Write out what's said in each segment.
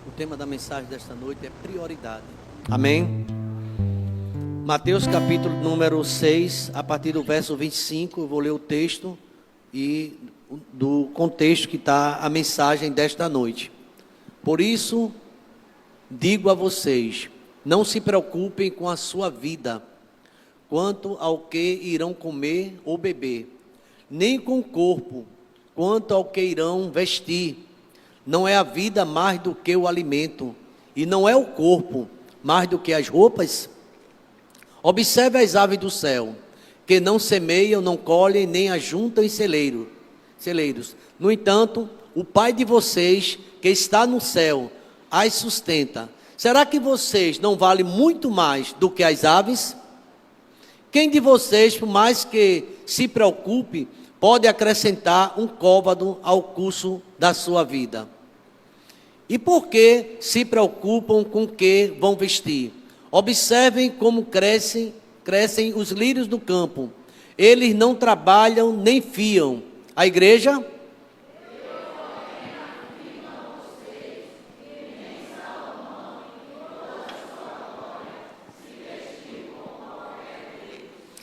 O tema da mensagem desta noite é prioridade. Amém? Mateus capítulo número 6, a partir do verso 25, eu vou ler o texto e do contexto que está a mensagem desta noite. Por isso, digo a vocês, não se preocupem com a sua vida, quanto ao que irão comer ou beber, nem com o corpo, quanto ao que irão vestir. Não é a vida mais do que o alimento, e não é o corpo mais do que as roupas? Observe as aves do céu, que não semeiam, não colhem, nem ajuntam em celeiros. No entanto, o Pai de vocês, que está no céu, as sustenta. Será que vocês não valem muito mais do que as aves? Quem de vocês, por mais que se preocupe, pode acrescentar um côvado ao curso da sua vida? E por que se preocupam com o que vão vestir? Observem como crescem os lírios do campo. Eles não trabalham nem fiam. A igreja?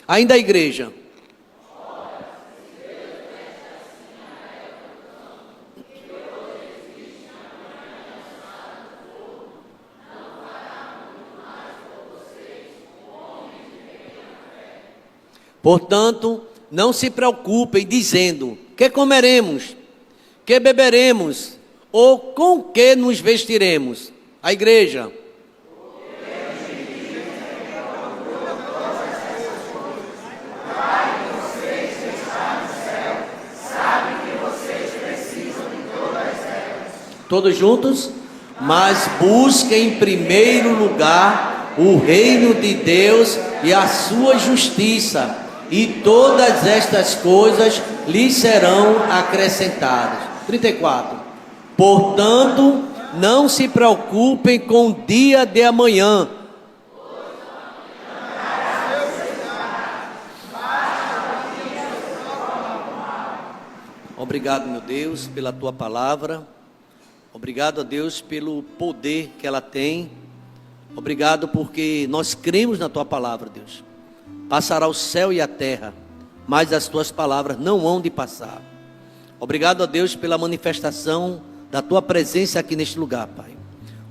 Ainda a igreja. Portanto, não se preocupem dizendo: que comeremos, que beberemos, ou com que nos vestiremos? A igreja. Todos juntos? Mas busquem em primeiro lugar o reino de Deus e a sua justiça, e todas estas coisas lhes serão acrescentadas. 34. Portanto, não se preocupem com o dia de amanhã. Obrigado, meu Deus, pela tua palavra. Obrigado a Deus pelo poder que ela tem. Obrigado porque nós cremos na tua palavra, Deus. Passará o céu e a terra, mas as tuas palavras não hão de passar. Obrigado a Deus pela manifestação da tua presença aqui neste lugar, Pai.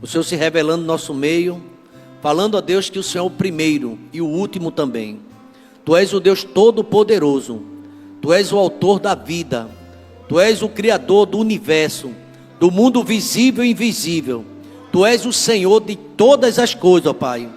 O Senhor se revelando no nosso meio, falando a Deus que o Senhor é o primeiro e o último também. Tu és o Deus todo-poderoso. Tu és o autor da vida. Tu és o criador do universo, do mundo visível e invisível. Tu és o Senhor de todas as coisas, ó Pai.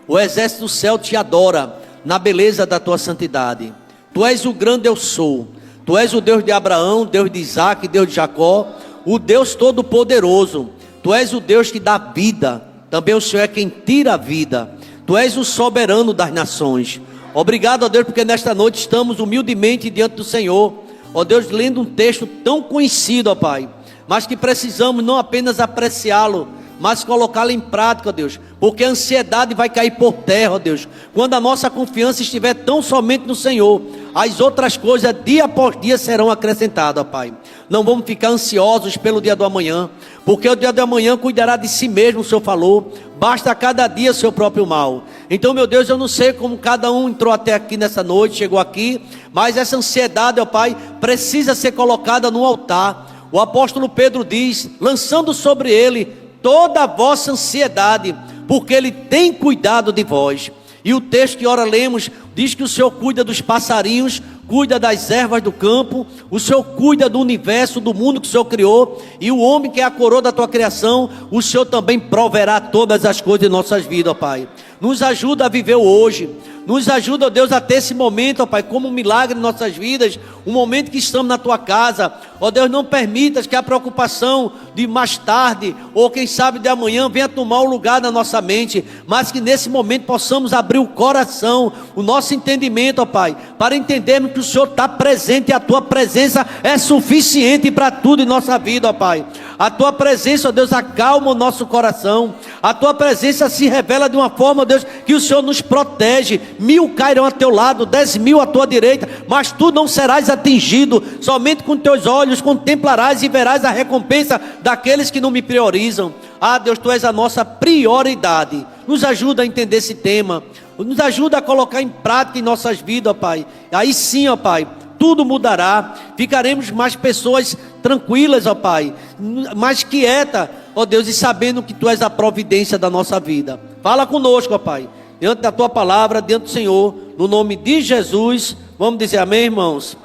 O exército do céu te adora na beleza da tua santidade. Tu és o grande eu sou. Tu és o Deus de Abraão, Deus de Isaac, Deus de Jacó, o Deus todo-poderoso. Tu és o Deus que dá vida. Também o Senhor é quem tira a vida. Tu és o soberano das nações. Obrigado, ó Deus, porque nesta noite estamos humildemente diante do Senhor, ó Deus, lendo um texto tão conhecido, ó Pai, mas que precisamos não apenas apreciá-lo, mas colocá-lo em prática, ó Deus, porque a ansiedade vai cair por terra, ó Deus, quando a nossa confiança estiver tão somente no Senhor. As outras coisas dia após dia serão acrescentadas, ó Pai. Não vamos ficar ansiosos pelo dia do amanhã, porque o dia do amanhã cuidará de si mesmo, o Senhor falou. Basta a cada dia seu próprio mal. Então, meu Deus, eu não sei como cada um entrou até aqui nessa noite, chegou aqui, mas essa ansiedade, ó Pai, precisa ser colocada no altar. O apóstolo Pedro diz, lançando sobre ele toda a vossa ansiedade, porque ele tem cuidado de vós. E o texto que ora lemos diz que o Senhor cuida dos passarinhos, cuida das ervas do campo, o Senhor cuida do universo, do mundo que o Senhor criou, e o homem que é a coroa da tua criação, o Senhor também proverá todas as coisas em nossas vidas, ó Pai. Nos ajuda a viver o hoje, nos ajuda, ó Deus, a ter esse momento, ó Pai, como um milagre em nossas vidas, um momento que estamos na tua casa, ó Deus, não permitas que a preocupação de mais tarde, ou quem sabe de amanhã, venha tomar o lugar na nossa mente, mas que nesse momento possamos abrir o coração, o nosso entendimento, ó Pai, para entendermos que o Senhor está presente, e a tua presença é suficiente para tudo em nossa vida, ó Pai. A tua presença, ó Deus, acalma o nosso coração, a tua presença se revela de uma forma, ó Deus, que o Senhor nos protege. 1000 cairão a teu lado, 10.000 à tua direita, mas tu não serás atingido. Somente com teus olhos contemplarás e verás a recompensa daqueles que não me priorizam. Deus, Tu és a nossa prioridade. Nos ajuda a entender esse tema, nos ajuda a colocar em prática em nossas vidas, ó Pai. Aí sim, ó Pai, tudo mudará, ficaremos mais pessoas tranquilas, ó Pai, mais quieta, ó Deus, e sabendo que Tu és a providência da nossa vida. Fala conosco, ó Pai, diante da Tua palavra, diante do Senhor, no nome de Jesus. Vamos dizer amém, irmãos?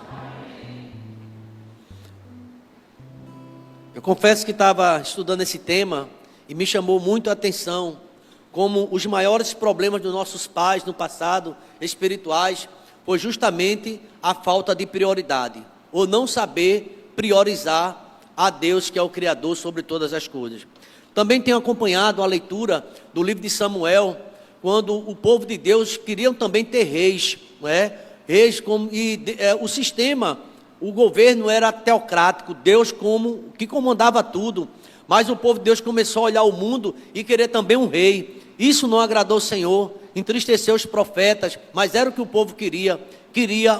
Eu confesso que estava estudando esse tema e me chamou muito a atenção como os maiores problemas dos nossos pais no passado, espirituais, foi justamente a falta de prioridade, ou não saber priorizar a Deus, que é o Criador sobre todas as coisas. Também tenho acompanhado a leitura do livro de Samuel, quando o povo de Deus queriam também ter reis, não é? Reis o sistema, o governo era teocrático, Deus como que comandava tudo, mas o povo de Deus começou a olhar o mundo e querer também um rei. Isso não agradou o Senhor, entristeceu os profetas, mas era o que o povo queria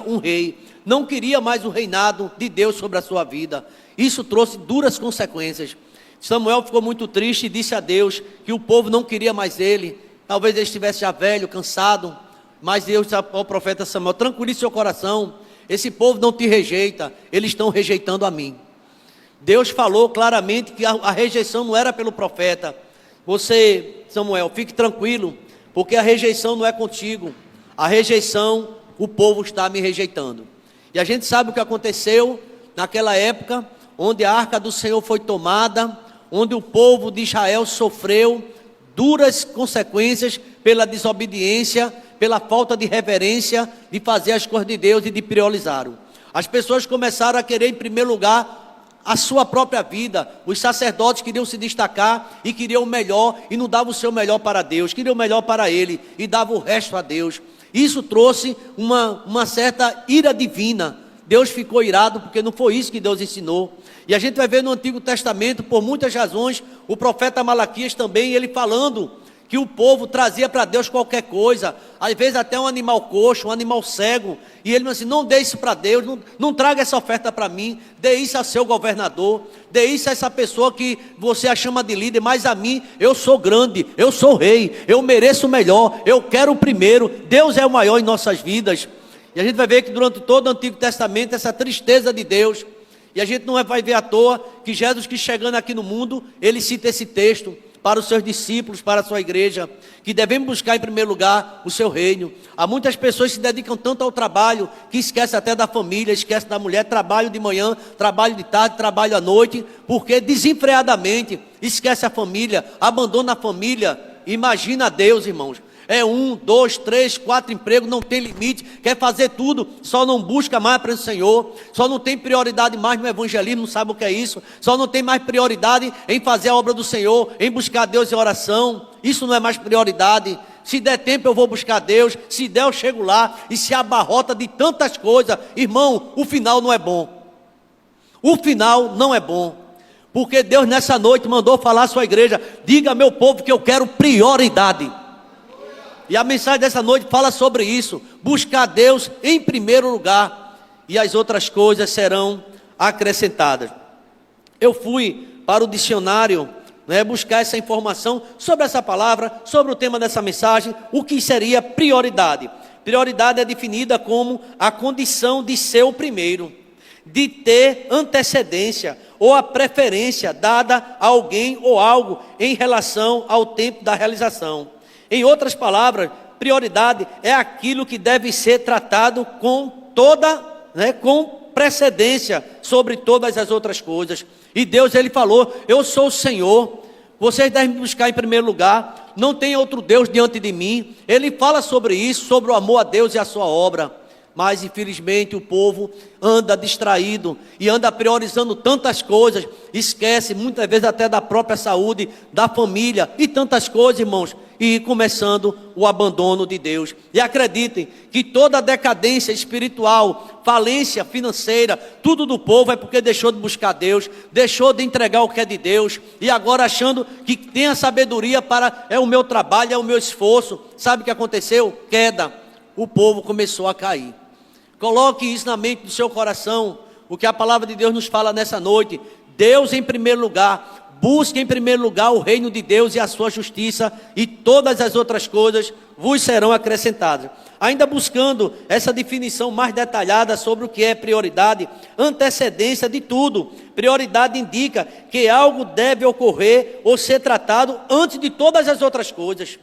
um rei, não queria mais o reinado de Deus sobre a sua vida. Isso trouxe duras consequências. Samuel ficou muito triste e disse a Deus que o povo não queria mais ele, talvez ele estivesse já velho, cansado, mas Deus disse ao profeta Samuel: tranquilize seu coração, esse povo não te rejeita, eles estão rejeitando a mim. Deus falou claramente que a rejeição não era pelo profeta. Você, Samuel, fique tranquilo, porque a rejeição não é contigo, a rejeição, o povo está me rejeitando. E a gente sabe o que aconteceu naquela época, onde a arca do Senhor foi tomada, onde o povo de Israel sofreu duras consequências pela desobediência, pela falta de reverência, de fazer as coisas de Deus e de priorizar. As pessoas começaram a querer em primeiro lugar a sua própria vida. Os sacerdotes queriam se destacar e queriam o melhor, e não davam o seu melhor para Deus, queriam o melhor para ele e davam o resto a Deus. Isso trouxe uma certa ira divina. Deus ficou irado porque não foi isso que Deus ensinou. E a gente vai ver no Antigo Testamento, por muitas razões, o profeta Malaquias também, ele falando que o povo trazia para Deus qualquer coisa, às vezes até um animal coxo, um animal cego, e ele disse assim: não dê isso para Deus, não traga essa oferta para mim, dê isso a seu governador, dê isso a essa pessoa que você a chama de líder, mas a mim, eu sou grande, eu sou rei, eu mereço o melhor, eu quero o primeiro, Deus é o maior em nossas vidas. E a gente vai ver que durante todo o Antigo Testamento, essa tristeza de Deus, e a gente não vai ver à toa que Jesus, que chegando aqui no mundo, ele cita esse texto para os seus discípulos, para a sua igreja, que devemos buscar em primeiro lugar o seu reino. Há muitas pessoas que se dedicam tanto ao trabalho, que esquecem até da família, esquecem da mulher, trabalho de manhã, trabalho de tarde, trabalho à noite, porque desenfreadamente esquece a família, abandona a família. Imagina Deus, irmãos. É 1, 2, 3, 4 empregos, não tem limite, quer fazer tudo, só não busca mais para o Senhor, só não tem prioridade mais no evangelismo, não sabe o que é isso, só não tem mais prioridade em fazer a obra do Senhor, em buscar Deus em oração. Isso não é mais prioridade. Se der tempo eu vou buscar Deus, se der eu chego lá, e se abarrota de tantas coisas. Irmão, o final não é bom, o final não é bom, porque Deus nessa noite mandou falar à sua igreja: diga ao meu povo que eu quero prioridade. E a mensagem dessa noite fala sobre isso: buscar Deus em primeiro lugar, e as outras coisas serão acrescentadas. Eu fui para o dicionário, buscar essa informação sobre essa palavra, sobre o tema dessa mensagem, o que seria prioridade. Prioridade é definida como a condição de ser o primeiro, de ter antecedência ou a preferência dada a alguém ou algo em relação ao tempo da realização. Em outras palavras, prioridade é aquilo que deve ser tratado com com precedência sobre todas as outras coisas. E Deus, ele falou: eu sou o Senhor, vocês devem me buscar em primeiro lugar, não tem outro Deus diante de mim. Ele fala sobre isso, sobre o amor a Deus e a sua obra. Mas infelizmente o povo anda distraído e anda priorizando tantas coisas, esquece muitas vezes até da própria saúde, da família e tantas coisas, irmãos, e começando o abandono de Deus. E acreditem que toda decadência espiritual, falência financeira, tudo do povo é porque deixou de buscar Deus, deixou de entregar o que é de Deus, e agora achando que tem a sabedoria para, é o meu trabalho, é o meu esforço. Sabe o que aconteceu? Queda. O povo começou a cair. Coloque isso na mente do seu coração, o que a palavra de Deus nos fala nessa noite: Deus em primeiro lugar, busque em primeiro lugar o reino de Deus e a sua justiça, e todas as outras coisas vos serão acrescentadas. Ainda buscando essa definição mais detalhada sobre o que é prioridade, antecedência de tudo. Prioridade indica que algo deve ocorrer ou ser tratado antes de todas as outras coisas.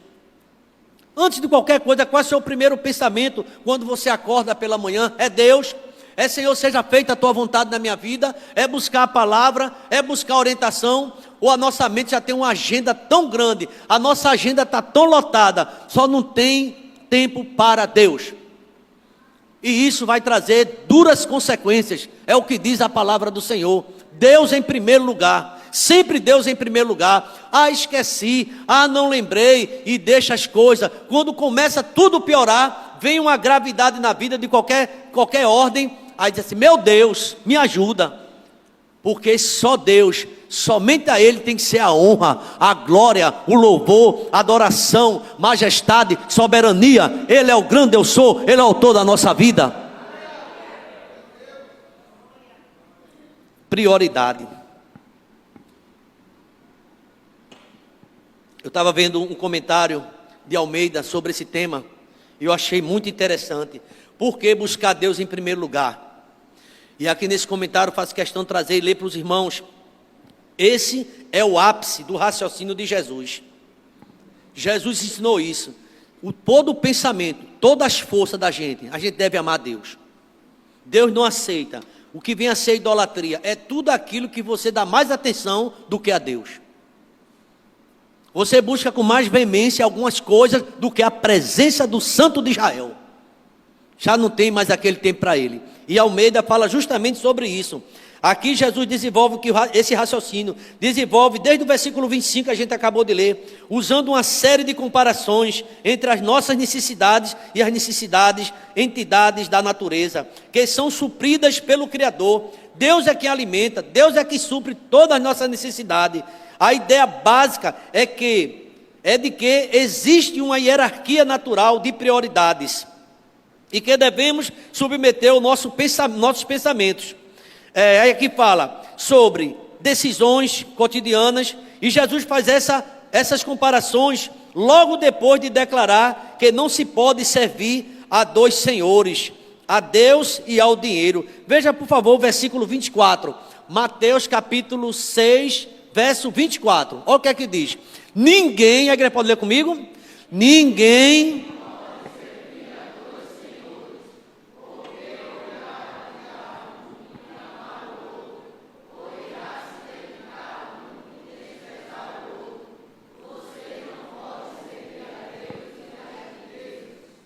Antes de qualquer coisa, qual é o seu primeiro pensamento quando você acorda pela manhã? É Deus. É Senhor, seja feita a tua vontade na minha vida. É buscar a palavra, é buscar orientação. Ou a nossa mente já tem uma agenda tão grande, a nossa agenda está tão lotada, só não tem tempo para Deus. E isso vai trazer duras consequências. É o que diz a palavra do Senhor. Deus em primeiro lugar. Sempre Deus em primeiro lugar. Ah, esqueci. Ah, não lembrei. E deixa as coisas. Quando começa tudo piorar, vem uma gravidade na vida de qualquer ordem. Aí diz assim, meu Deus, me ajuda. Porque só Deus, somente a Ele tem que ser a honra, a glória, o louvor, a adoração, majestade, soberania. Ele é o grande eu sou, Ele é o autor da nossa vida. Prioridade. Eu estava vendo um comentário de Almeida sobre esse tema, e eu achei muito interessante. Por que buscar Deus em primeiro lugar? E aqui nesse comentário eu faço questão de trazer e ler para os irmãos. Esse é o ápice do raciocínio de Jesus. Jesus ensinou isso. Todo o pensamento, todas as forças da gente, a gente deve amar Deus. Deus não aceita. O que vem a ser idolatria é tudo aquilo que você dá mais atenção do que a Deus. Você busca com mais veemência algumas coisas do que a presença do Santo de Israel. Já não tem mais aquele tempo para ele. E Almeida fala justamente sobre isso. Aqui Jesus desenvolve esse raciocínio, desenvolve desde o versículo 25 que a gente acabou de ler, usando uma série de comparações entre as nossas necessidades e as necessidades, entidades da natureza, que são supridas pelo Criador. Deus é quem alimenta, Deus é quem supre todas as nossas necessidades. A ideia básica é de que existe uma hierarquia natural de prioridades e que devemos submeter nossos pensamentos. Aí aqui fala sobre decisões cotidianas, e Jesus faz essas comparações logo depois de declarar que não se pode servir a dois senhores, a Deus e ao dinheiro. Veja por favor o versículo 24, Mateus capítulo 6, verso 24, olha o que é que diz. Ninguém, a igreja pode ler comigo? Ninguém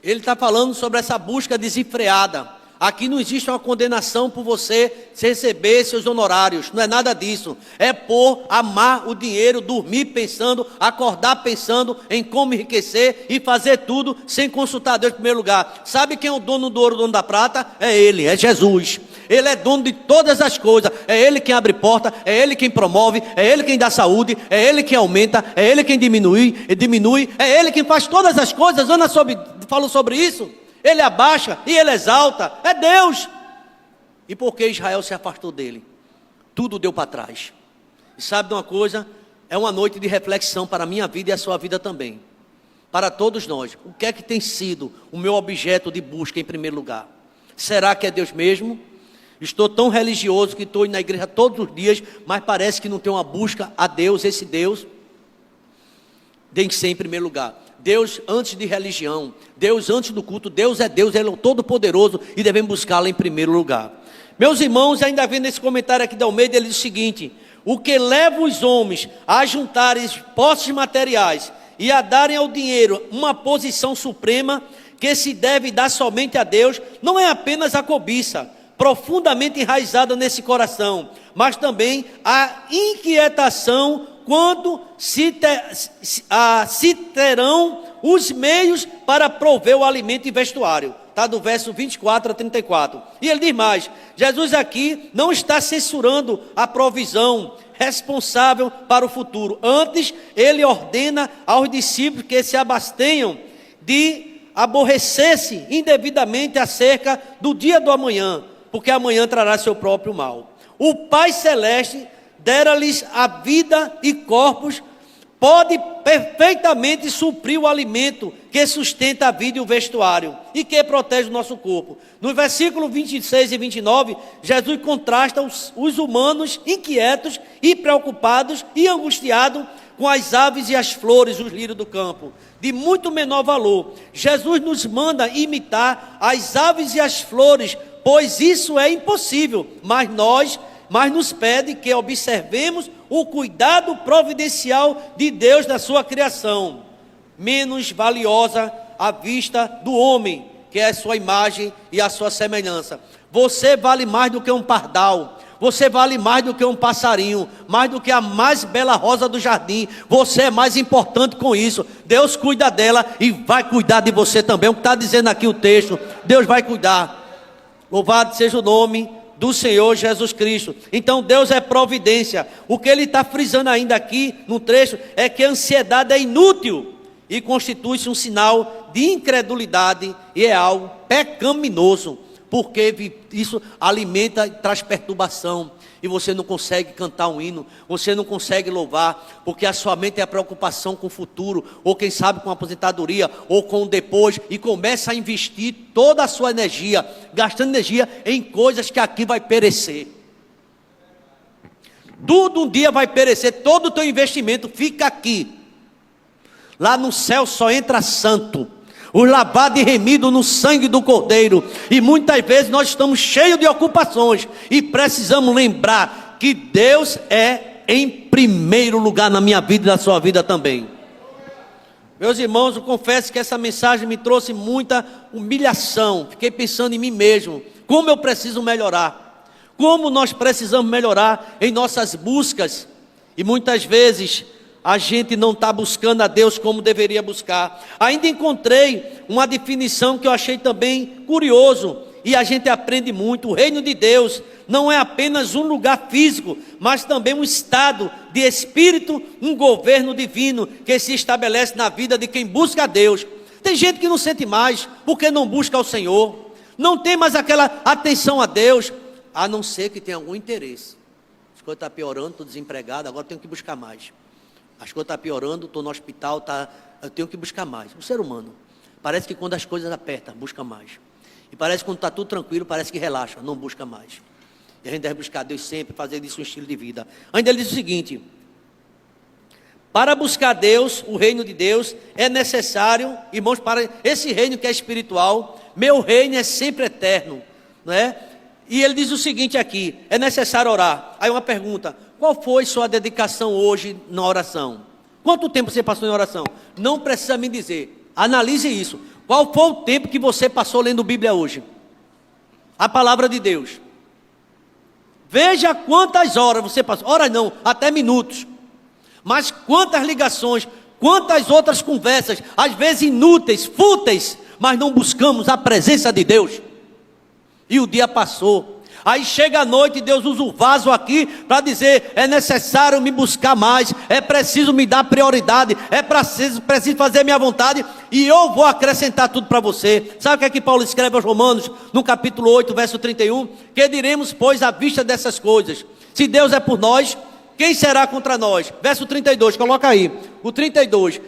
Ele está falando sobre essa busca desenfreada. Aqui não existe uma condenação por você receber seus honorários. Não é nada disso. É por amar o dinheiro, dormir pensando, acordar pensando em como enriquecer e fazer tudo sem consultar Deus em primeiro lugar. Sabe quem é o dono do ouro, o dono da prata? É Ele, é Jesus. Ele é dono de todas as coisas. É Ele quem abre porta, é Ele quem promove, é Ele quem dá saúde, é Ele quem aumenta, é Ele quem diminui, é Ele quem faz todas as coisas. Ana falou sobre isso. Ele abaixa e Ele exalta, é Deus. E por que Israel se afastou dele? Tudo deu para trás. E sabe de uma coisa? É uma noite de reflexão para a minha vida e a sua vida também. Para todos nós, o que é que tem sido o meu objeto de busca em primeiro lugar? Será que é Deus mesmo? Estou tão religioso que estou indo na igreja todos os dias, mas parece que não tem uma busca a Deus, esse Deus. Tem que ser em primeiro lugar. Deus antes de religião, Deus antes do culto. Deus, Ele é o Todo-Poderoso e devemos buscá-lo em primeiro lugar. Meus irmãos, ainda vendo esse comentário aqui de Almeida, ele diz o seguinte: o que leva os homens a juntarem posses materiais e a darem ao dinheiro uma posição suprema que se deve dar somente a Deus, não é apenas a cobiça profundamente enraizada nesse coração, mas também a inquietação quando se terão os meios para prover o alimento e vestuário. Está do verso 24 a 34. E ele diz mais, Jesus aqui não está censurando a provisão responsável para o futuro. Antes, ele ordena aos discípulos que se abastenham de aborrecer-se indevidamente acerca do dia do amanhã, porque amanhã trará seu próprio mal. O Pai Celeste dera-lhes a vida e corpos, pode perfeitamente suprir o alimento que sustenta a vida e o vestuário e que protege o nosso corpo. No versículo 26 e 29, Jesus contrasta os humanos inquietos e preocupados e angustiados com as aves e as flores, os lírios do campo, de muito menor valor. Jesus nos manda imitar as aves e as flores, pois isso é impossível, mas nos pede que observemos o cuidado providencial de Deus na sua criação, menos valiosa à vista do homem, que é a sua imagem e a sua semelhança. Você vale mais do que um pardal, você vale mais do que um passarinho, mais do que a mais bela rosa do jardim. Você é mais importante com isso. Deus cuida dela e vai cuidar de você também. O que está dizendo aqui o texto, Deus vai cuidar. Louvado seja o nome do Senhor Jesus Cristo. Então Deus é providência. O que ele está frisando ainda aqui no trecho é que a ansiedade é inútil e constitui-se um sinal de incredulidade e é algo pecaminoso, porque isso alimenta e traz perturbação, e você não consegue cantar um hino, você não consegue louvar, porque a sua mente é a preocupação com o futuro, ou quem sabe com a aposentadoria, ou com o depois, e começa a investir toda a sua energia, gastando energia em coisas que aqui vai perecer. Tudo um dia vai perecer, todo o teu investimento fica aqui. Lá no céu só entra santo, os lavados e remidos no sangue do Cordeiro. E muitas vezes nós estamos cheios de ocupações e precisamos lembrar que Deus é em primeiro lugar na minha vida e na sua vida também. Meus irmãos, eu confesso que essa mensagem me trouxe muita humilhação. Fiquei pensando em mim mesmo, como eu preciso melhorar, como nós precisamos melhorar em nossas buscas. E muitas vezes a gente não está buscando a Deus como deveria buscar. Ainda encontrei uma definição que eu achei também curioso, e a gente aprende muito. O reino de Deus não é apenas um lugar físico, mas também um estado de espírito, um governo divino que se estabelece na vida de quem busca a Deus. Tem gente que não sente mais, porque não busca o Senhor, não tem mais aquela atenção a Deus, a não ser que tenha algum interesse. As coisas estão piorando, estou desempregado, agora tenho que buscar mais. As coisas estão piorando, estou no hospital, eu tenho que buscar mais. O ser humano, parece que quando as coisas apertam, busca mais. E parece que quando está tudo tranquilo, parece que relaxa, não busca mais. E a gente deve buscar Deus sempre, fazer disso um estilo de vida. Ainda ele diz o seguinte: para buscar Deus, o reino de Deus, é necessário, irmãos, para esse reino que é espiritual, meu reino é sempre eterno, não é? E ele diz o seguinte aqui: é necessário orar. Aí uma pergunta: qual foi sua dedicação hoje na oração? Quanto tempo você passou em oração? Não precisa me dizer, analise isso. Qual foi o tempo que você passou lendo Bíblia hoje? A palavra de Deus. Veja quantas horas você passou. Horas não, até minutos. Mas quantas ligações, quantas outras conversas, às vezes inúteis, fúteis, mas não buscamos a presença de Deus. E o dia passou. Aí chega a noite e Deus usa o vaso aqui para dizer: é necessário me buscar mais, é preciso me dar prioridade, é preciso fazer minha vontade, e eu vou acrescentar tudo para você. Sabe o que é que Paulo escreve aos Romanos, no capítulo 8, verso 31? Que diremos, pois, à vista dessas coisas? Se Deus é por nós, quem será contra nós? Verso 32, coloca aí, o 32,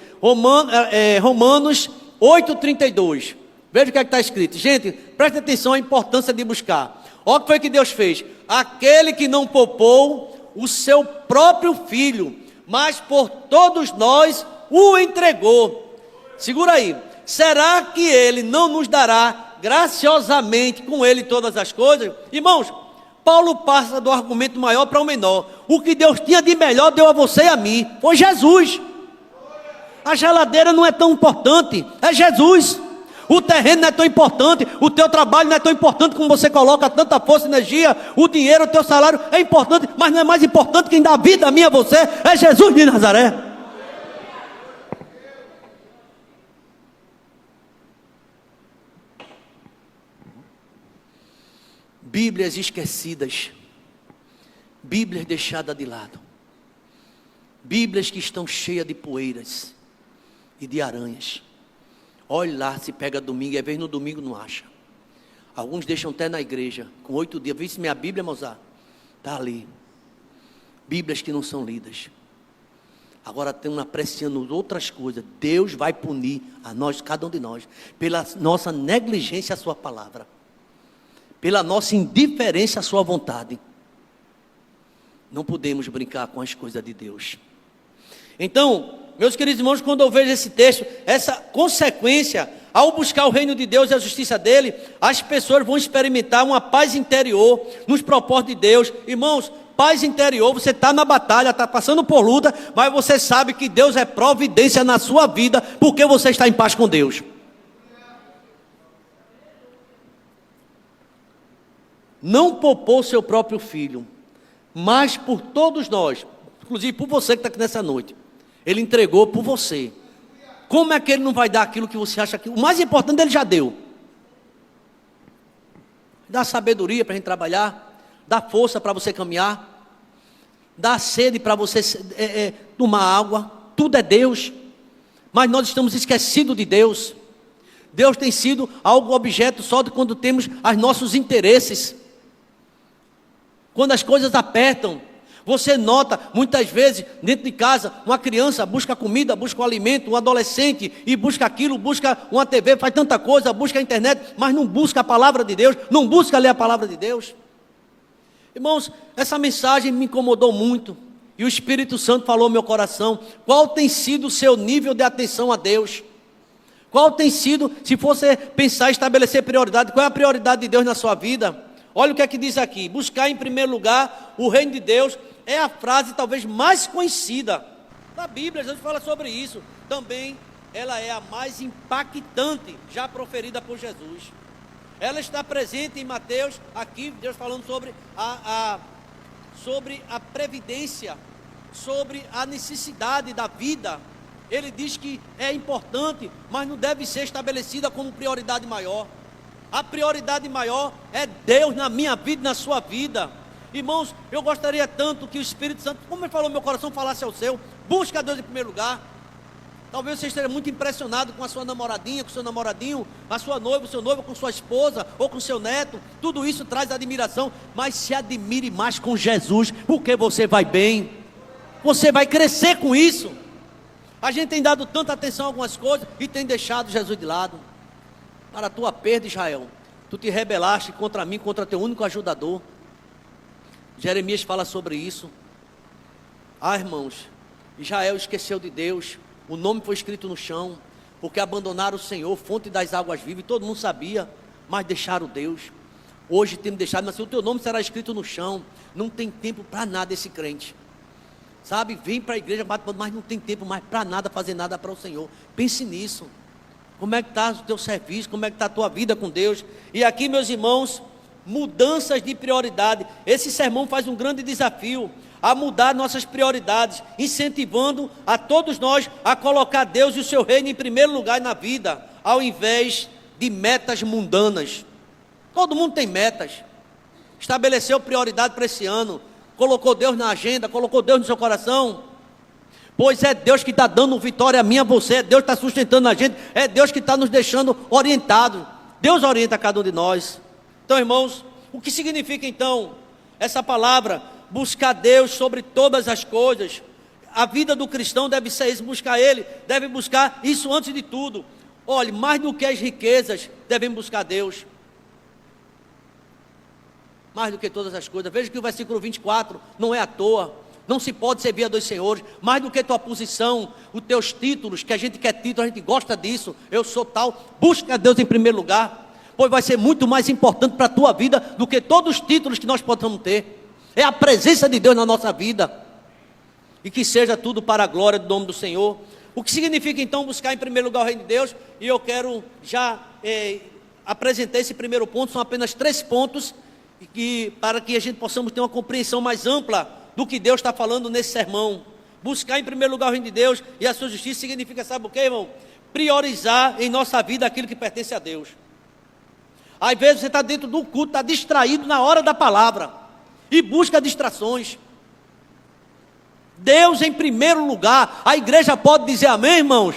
Romanos 8, 32. Veja o que é que está escrito. Gente, preste atenção à importância de buscar. Olha o que foi que Deus fez: aquele que não poupou o seu próprio filho, mas por todos nós o entregou. Segura aí. Será que ele não nos dará graciosamente com ele todas as coisas? Irmãos, Paulo passa do argumento maior para o menor. O que Deus tinha de melhor deu a você e a mim, foi Jesus. A geladeira não é tão importante, é Jesus. O terreno não é tão importante, o teu trabalho não é tão importante como você coloca tanta força e energia, o dinheiro, o teu salário é importante, mas não é mais importante. Quem dá vida a mim e a você é Jesus de Nazaré. Bíblias esquecidas, Bíblias deixadas de lado, Bíblias que estão cheias de poeiras e de aranhas. Olhe lá, se pega domingo, e às vezes no domingo não acha. Alguns deixam até na igreja, com 8 dias. Vê se minha Bíblia, Mozart, está ali. Bíblias que não são lidas. Agora estamos apreciando outras coisas. Deus vai punir a nós, cada um de nós, pela nossa negligência à sua palavra, pela nossa indiferença à sua vontade. Não podemos brincar com as coisas de Deus. Então, meus queridos irmãos, quando eu vejo esse texto, essa consequência, ao buscar o reino de Deus e a justiça dele, as pessoas vão experimentar uma paz interior nos propósitos de Deus. Irmãos, paz interior, você está na batalha, está passando por luta, mas você sabe que Deus é providência na sua vida, porque você está em paz com Deus. Não poupou seu próprio filho, mas por todos nós, inclusive por você que está aqui nessa noite, ele entregou por você. Como é que ele não vai dar aquilo que você acha que... O mais importante ele já deu. Dá sabedoria para a gente trabalhar, dá força para você caminhar, dá sede para você tomar água, tudo é Deus. Mas nós estamos esquecidos de Deus. Deus tem sido algo objeto só de quando temos os nossos interesses. Quando as coisas apertam, você nota, muitas vezes, dentro de casa, uma criança busca comida, busca um alimento, um adolescente, e busca aquilo, busca uma TV, faz tanta coisa, busca a internet, mas não busca a palavra de Deus, não busca ler a palavra de Deus. Irmãos, essa mensagem me incomodou muito, e o Espírito Santo falou ao meu coração. Qual tem sido o seu nível de atenção a Deus? Qual tem sido, se você pensar em estabelecer prioridade, qual é a prioridade de Deus na sua vida? Olha o que é que diz aqui: buscar em primeiro lugar o reino de Deus. É a frase talvez mais conhecida da Bíblia. Jesus fala sobre isso. Também ela é a mais impactante já proferida por Jesus. Ela está presente em Mateus, aqui Deus falando sobre sobre a previdência, sobre a necessidade da vida. Ele diz que é importante, mas não deve ser estabelecida como prioridade maior. A prioridade maior é Deus na minha vida e na sua vida. Irmãos, eu gostaria tanto que o Espírito Santo, como ele falou no meu coração, falasse ao seu. Busca Deus em primeiro lugar. Talvez você esteja muito impressionado com a sua namoradinha, com o seu namoradinho, a sua noiva, o seu noivo, com sua esposa ou com seu neto. Tudo isso traz admiração, mas se admire mais com Jesus, porque você vai bem, você vai crescer com isso. A gente tem dado tanta atenção a algumas coisas e tem deixado Jesus de lado. Para a tua perda, Israel, tu te rebelaste contra mim, contra teu único ajudador. Jeremias fala sobre isso. Irmãos, Israel esqueceu de Deus, o nome foi escrito no chão, porque abandonaram o Senhor, fonte das águas vivas, e todo mundo sabia, mas deixaram Deus. Hoje temos deixado, mas o teu nome será escrito no chão. Não tem tempo para nada esse crente, sabe, vem para a igreja, mas não tem tempo mais para nada, fazer nada para o Senhor. Pense nisso. Como é que está o teu serviço, como é que está a tua vida com Deus? E aqui, meus irmãos, mudanças de prioridade. Esse sermão faz um grande desafio a mudar nossas prioridades, incentivando a todos nós a colocar Deus e o seu reino em primeiro lugar na vida, ao invés de metas mundanas. Todo mundo tem metas, estabeleceu prioridade para esse ano, colocou Deus na agenda, colocou Deus no seu coração, pois é Deus que está dando vitória a mim, a você, é Deus que está sustentando a gente, é Deus que está nos deixando orientados. Deus orienta cada um de nós. Então, irmãos, o que significa então essa palavra, buscar Deus sobre todas as coisas? A vida do cristão deve ser isso, buscar Ele, deve buscar isso antes de tudo. Olhe, mais do que as riquezas, devemos buscar Deus, mais do que todas as coisas. Veja que o versículo 24 não é à toa. Não se pode servir a dois senhores, mais do que tua posição, os teus títulos, que a gente quer título, a gente gosta disso, eu sou tal. Busca Deus em primeiro lugar, pois vai ser muito mais importante para a tua vida do que todos os títulos que nós possamos ter. É a presença de Deus na nossa vida, e que seja tudo para a glória do nome do Senhor. O que significa então buscar em primeiro lugar o reino de Deus? E eu quero já apresentar esse primeiro ponto. São apenas 3 pontos, para que a gente possamos ter uma compreensão mais ampla do que Deus está falando nesse sermão. Buscar em primeiro lugar o reino de Deus e a sua justiça significa, sabe o que, irmão? Priorizar em nossa vida aquilo que pertence a Deus. Às vezes você está dentro do culto, está distraído na hora da palavra e busca distrações. Deus em primeiro lugar. A igreja pode dizer amém, irmãos?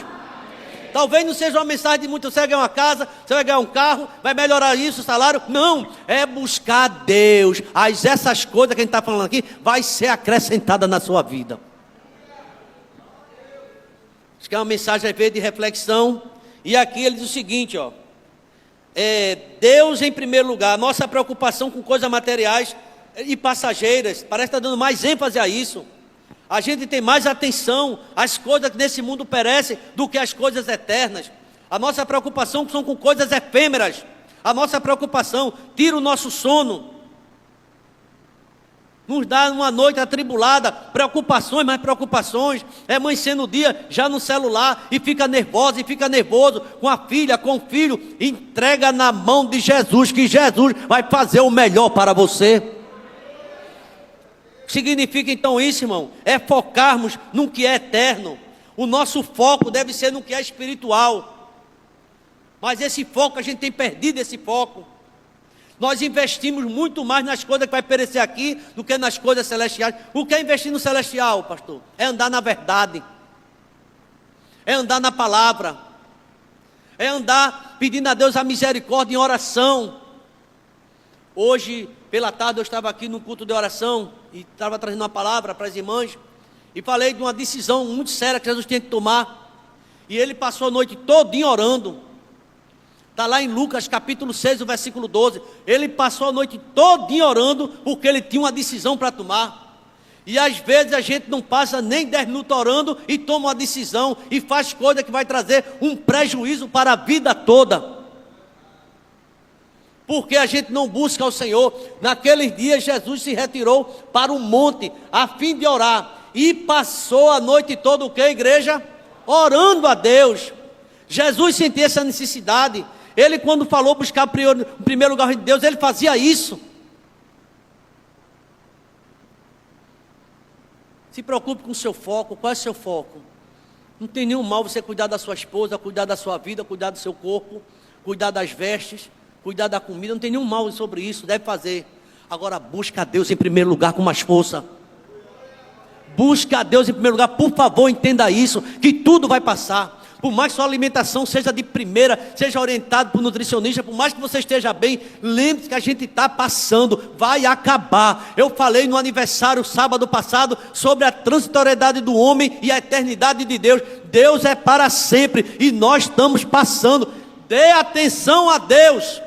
Talvez não seja uma mensagem de muito, você vai ganhar uma casa, você vai ganhar um carro, vai melhorar isso, o salário. Não, é buscar Deus. Essas coisas que a gente está falando aqui, vai ser acrescentada na sua vida. Acho que é uma mensagem de reflexão. E aqui ele diz o seguinte, ó. Deus em primeiro lugar. Nossa preocupação com coisas materiais e passageiras, parece que está dando mais ênfase a isso. A gente tem mais atenção às coisas que nesse mundo perecem do que às coisas eternas. A nossa preocupação são com coisas efêmeras. A nossa preocupação tira o nosso sono, nos dá uma noite atribulada, preocupações, mais preocupações. É mãe sendo o dia já no celular e fica nervosa e fica nervoso com a filha, com o filho. Entrega na mão de Jesus, que Jesus vai fazer o melhor para você. Significa então isso, irmão, é focarmos no que é eterno. O nosso foco deve ser no que é espiritual. Mas esse foco, a gente tem perdido esse foco. Nós investimos muito mais nas coisas que vai perecer aqui do que nas coisas celestiais. O que é investir no celestial, pastor? É andar na verdade. É andar na palavra. É andar pedindo a Deus a misericórdia em oração. Hoje, pela tarde, eu estava aqui no culto de oração e estava trazendo uma palavra para as irmãs e falei de uma decisão muito séria que Jesus tinha que tomar. E ele passou a noite todinha orando. Está lá em Lucas capítulo 6, o versículo 12. Ele passou a noite todinha orando porque ele tinha uma decisão para tomar. E às vezes a gente não passa nem 10 minutos orando e toma uma decisão e faz coisa que vai trazer um prejuízo para a vida toda. Porque a gente não busca o Senhor. Naqueles dias Jesus se retirou para um monte a fim de orar. E passou a noite toda o que, igreja? Orando a Deus. Jesus sentia essa necessidade. Ele, quando falou buscar o primeiro lugar de Deus, ele fazia isso. Se preocupe com o seu foco. Qual é o seu foco? Não tem nenhum mal você cuidar da sua esposa, cuidar da sua vida, cuidar do seu corpo, cuidar das vestes, cuidar da comida. Não tem nenhum mal sobre isso, deve fazer. Agora busca a Deus em primeiro lugar com mais força. Busca a Deus em primeiro lugar, por favor, entenda isso, que tudo vai passar. Por mais que sua alimentação seja de primeira, seja orientado por nutricionista, por mais que você esteja bem, lembre-se que a gente está passando, vai acabar. Eu falei no aniversário sábado passado sobre a transitoriedade do homem e a eternidade de Deus. Deus é para sempre e nós estamos passando. Dê atenção a Deus.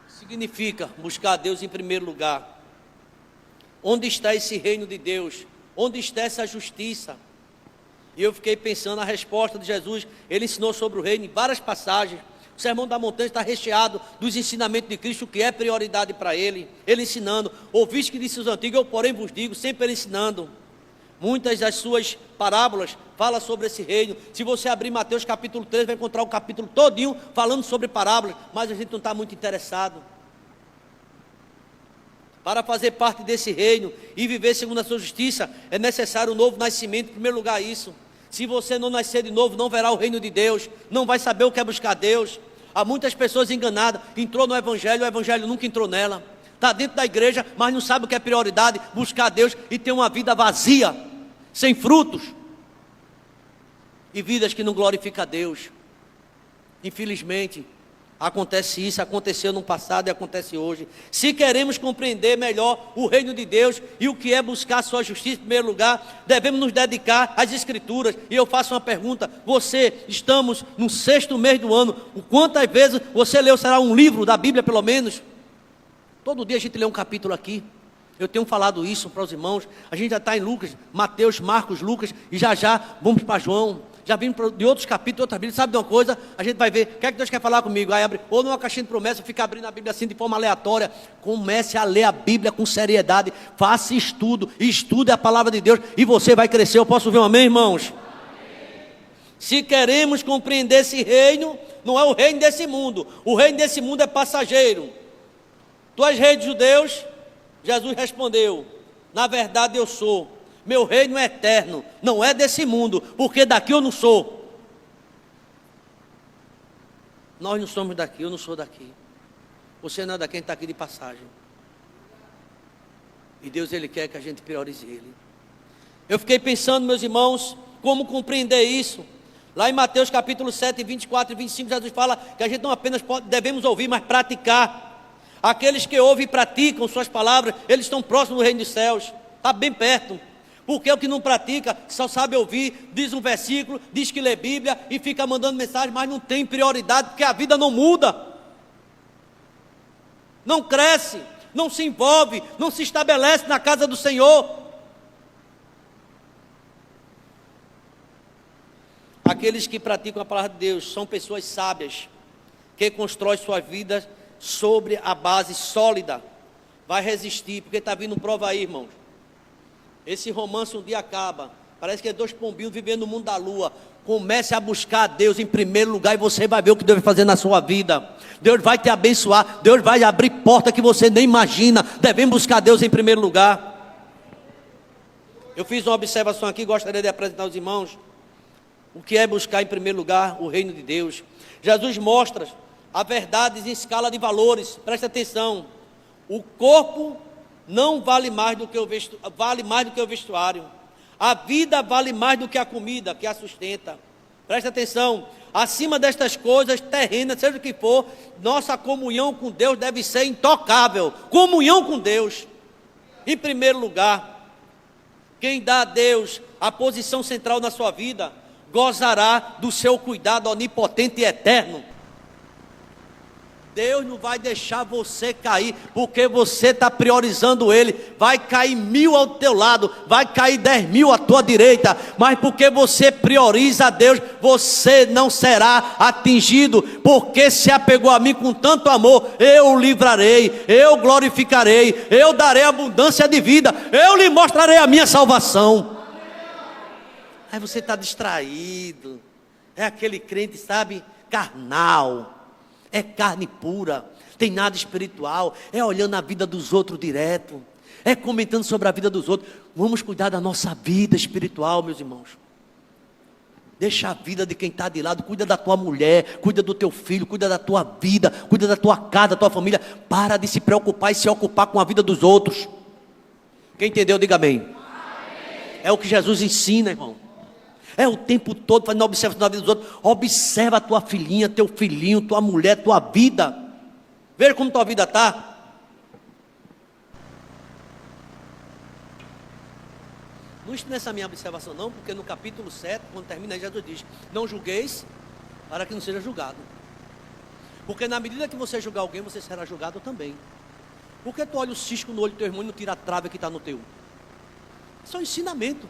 Significa buscar a Deus em primeiro lugar. Onde está esse reino de Deus? Onde está essa justiça? E eu fiquei pensando a resposta de Jesus. Ele ensinou sobre o reino em várias passagens. O Sermão da Montanha está recheado dos ensinamentos de Cristo, que é prioridade para ele. Ele ensinando, ouviste que disse os antigos, eu porém vos digo, sempre ele ensinando. Muitas das suas parábolas falam sobre esse reino. Se você abrir Mateus capítulo 3, vai encontrar o capítulo todinho falando sobre parábolas, mas a gente não está muito interessado. Para fazer parte desse reino e viver segundo a sua justiça, é necessário um novo nascimento. Em primeiro lugar, isso. Se você não nascer de novo, não verá o reino de Deus, não vai saber o que é buscar Deus. Há muitas pessoas enganadas, entrou no Evangelho, o Evangelho nunca entrou nela. Está dentro da igreja, mas não sabe o que é prioridade, buscar Deus e ter uma vida vazia, sem frutos. E vidas que não glorificam a Deus. Infelizmente, acontece isso, aconteceu no passado e acontece hoje. Se queremos compreender melhor o reino de Deus e o que é buscar a sua justiça em primeiro lugar, devemos nos dedicar às Escrituras. E eu faço uma pergunta: estamos no 6º mês do ano, quantas vezes você leu, será um livro da Bíblia pelo menos? Todo dia a gente lê um capítulo aqui. Eu tenho falado isso para os irmãos. A gente já está em Lucas, Mateus, Marcos, Lucas, e já vamos para João. Já vimos de outros capítulos, outras Bíblias. Sabe de uma coisa? A gente vai ver, o que é que Deus quer falar comigo? Aí abre, ou numa caixinha de promessa, fica abrindo a Bíblia assim de forma aleatória. Comece a ler a Bíblia com seriedade. Faça estudo, estude a palavra de Deus e você vai crescer. Eu posso ouvir um amém, irmãos? Amém. Se queremos compreender esse reino, não é o reino desse mundo. O reino desse mundo é passageiro. Tu és rei dos judeus? Jesus respondeu: na verdade eu sou. Meu reino é eterno, não é desse mundo, porque daqui eu não sou. Nós não somos daqui, eu não sou daqui. Você não é daquele que está aqui de passagem. E Deus, Ele quer que a gente priorize Ele. Eu fiquei pensando, meus irmãos, como compreender isso. Lá em Mateus capítulo 7, 24 e 25, Jesus fala que a gente não apenas devemos ouvir, mas praticar. Aqueles que ouvem e praticam suas palavras, eles estão próximos do reino dos céus. Está bem perto. Porque o que não pratica, só sabe ouvir, diz um versículo, diz que lê Bíblia e fica mandando mensagem, mas não tem prioridade, porque a vida não muda. Não cresce, não se envolve, não se estabelece na casa do Senhor. Aqueles que praticam a palavra de Deus são pessoas sábias, que constroem sua vida sobre a base sólida. Vai resistir, porque está vindo prova aí, irmãos. Esse romance um dia acaba. Parece que é dois pombinhos vivendo no mundo da lua. Comece a buscar a Deus em primeiro lugar e você vai ver o que Deus vai fazer na sua vida. Deus vai te abençoar, Deus vai abrir porta que você nem imagina. Devemos buscar Deus em primeiro lugar. Eu fiz uma observação aqui, gostaria de apresentar aos irmãos o que é buscar em primeiro lugar o reino de Deus. Jesus mostra a verdade em escala de valores. Presta atenção. O corpo não vale mais do que o vestuário. A vida vale mais do que a comida que a sustenta. Presta atenção. Acima destas coisas terrenas, seja o que for, nossa comunhão com Deus deve ser intocável. Comunhão com Deus. Em primeiro lugar, quem dá a Deus a posição central na sua vida, gozará do seu cuidado onipotente e eterno. Deus não vai deixar você cair, porque você está priorizando Ele. Vai cair 1000 ao teu lado, vai cair 10.000 à tua direita, mas porque você prioriza a Deus, você não será atingido, porque se apegou a mim com tanto amor. Eu o livrarei, eu glorificarei, eu darei abundância de vida, eu lhe mostrarei a minha salvação. Aí você está distraído, é aquele crente, sabe, carnal. É carne pura, tem nada espiritual, é olhando a vida dos outros direto, é comentando sobre a vida dos outros. Vamos cuidar da nossa vida espiritual, meus irmãos. Deixa a vida de quem está de lado, cuida da tua mulher, cuida do teu filho, cuida da tua vida, cuida da tua casa, da tua família. Para de se preocupar e se ocupar com a vida dos outros. Quem entendeu, diga amém. É o que Jesus ensina, irmão. É o tempo todo fazendo observação da vida dos outros. Observa a tua filhinha, teu filhinho, tua mulher, tua vida. Veja como tua vida está. Não estou nessa minha observação não, porque no capítulo 7, quando termina aí, Jesus diz: não julgueis para que não seja julgado. Porque na medida que você julgar alguém, você será julgado também. Por que tu olha o cisco no olho do teu irmão e não tira a trave que está no teu? Isso é um ensinamento.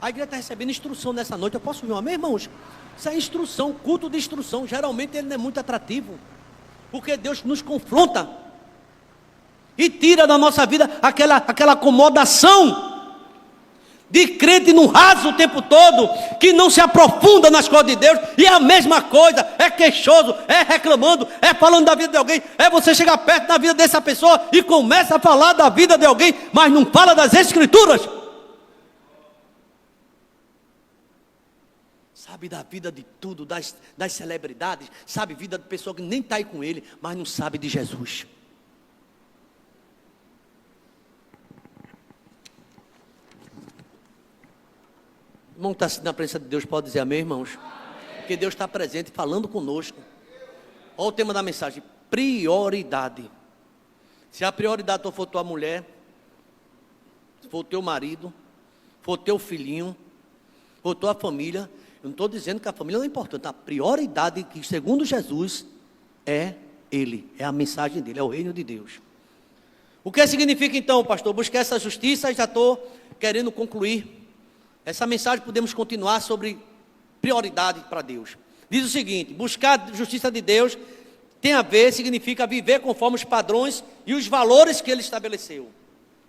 A igreja está recebendo instrução nessa noite. Eu posso ouvir uma amém, irmãos? Isso é instrução, culto de instrução. Geralmente ele não é muito atrativo, porque Deus nos confronta e tira da nossa vida aquela acomodação de crente no raso o tempo todo, que não se aprofunda nas coisas de Deus. E é a mesma coisa, é queixoso, é reclamando, é falando da vida de alguém. É você chegar perto da vida dessa pessoa e começa a falar da vida de alguém, mas não fala das Escrituras. Sabe da vida de tudo, das celebridades, sabe vida de pessoa que nem está aí com ele, mas não sabe de Jesus. O irmão que está na presença de Deus pode dizer amém, irmãos? Amém. Porque Deus está presente falando conosco. Olha o tema da mensagem: prioridade. Se a prioridade for tua mulher, se for teu marido, for teu filhinho, for tua família. Eu não estou dizendo que a família não é importante. A prioridade que, segundo Jesus, é Ele. É a mensagem dele, é o reino de Deus. O que significa então, pastor? Buscar essa justiça. Já estou querendo concluir. Essa mensagem podemos continuar sobre prioridade para Deus. Diz o seguinte: buscar a justiça de Deus tem a ver, significa viver conforme os padrões e os valores que Ele estabeleceu.